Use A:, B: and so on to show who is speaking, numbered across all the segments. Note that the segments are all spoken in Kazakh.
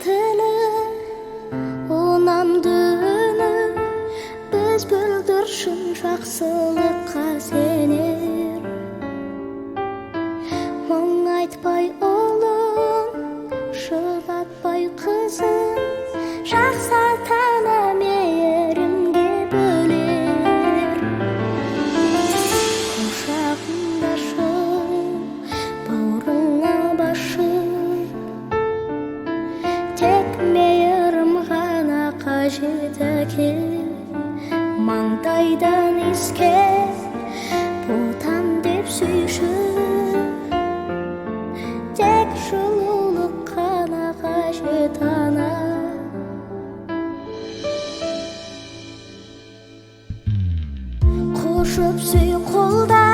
A: tili, onamdı üni, biz bildirşin жақсылыққа сенер. Мұң айтпай ұлын, жылатпай қызын, жақсы ата-ана мейірімге бөлер. Құшағында бауырыңа басып, тек мейірім ғана қажет екен. Маңдайдан иіскеп, ботам деп сүйші, тек жылулық қана қажет ана. Құшып сүй қолда,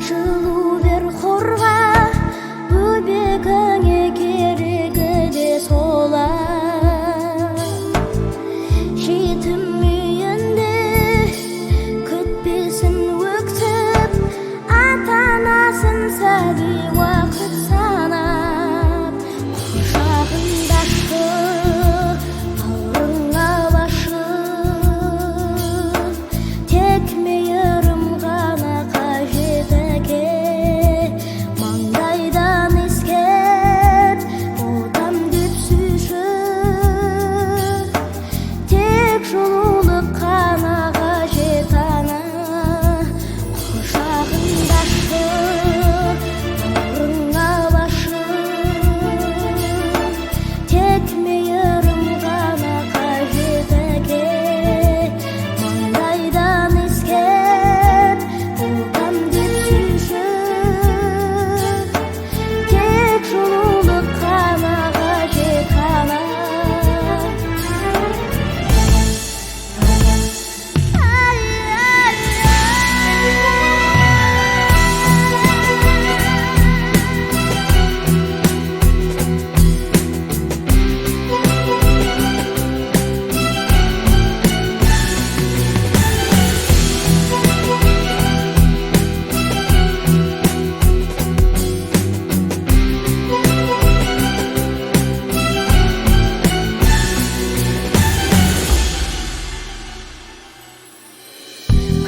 A: жылу бер қорға, бөбегіңе керегі де солар. Жетім үйінде күтпесін өктіп, ата-анасын сәби уақыт санап. Құшағында бауырыңа басып, тек мейірім ғана қажет екен. Маңдайдан иіскеп, ботам деп сүйші, тек жылулық қана қажет ана. Құшағында бауырыңа басып, тек мейірім ғана қажет екен. Маңдайдан иіскеп, ботам деп сүйші, тек жылулық қана қажет ана.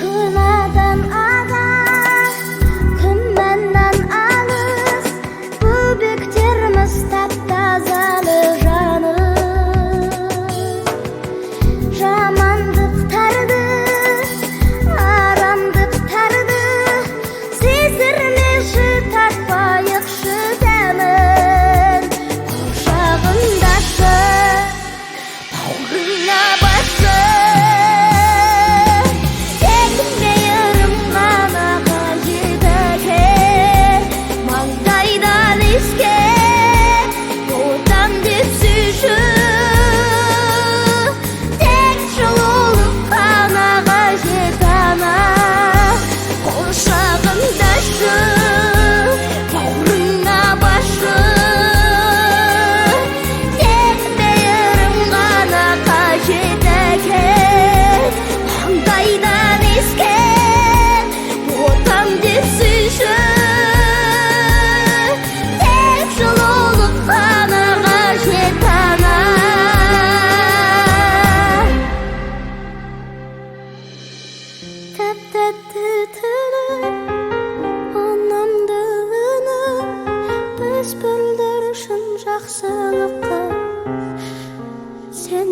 A: Күнәдан ада, күмәннан алыс, бөбектеріміз тап-тазалы жаны. Жамандықтарды, арамдықтарды сездірмеші, тартпайықшы дәмін. Құшағында бауырыңа басып, тек мейірім ғана қажет екен. Маңдайдан иіскеп, ботам деп сүйші, тек жылулық қана қажет ана. Құшағында бауырыңа басып, тек мейірім ғана қажет екен. Маңдайдан иіскеп, ботам деп сүйші, тек жылулық қана қажет ана. Тәп-тәтті тілі, анамды үні, біз білдіршін жақсылыққа сен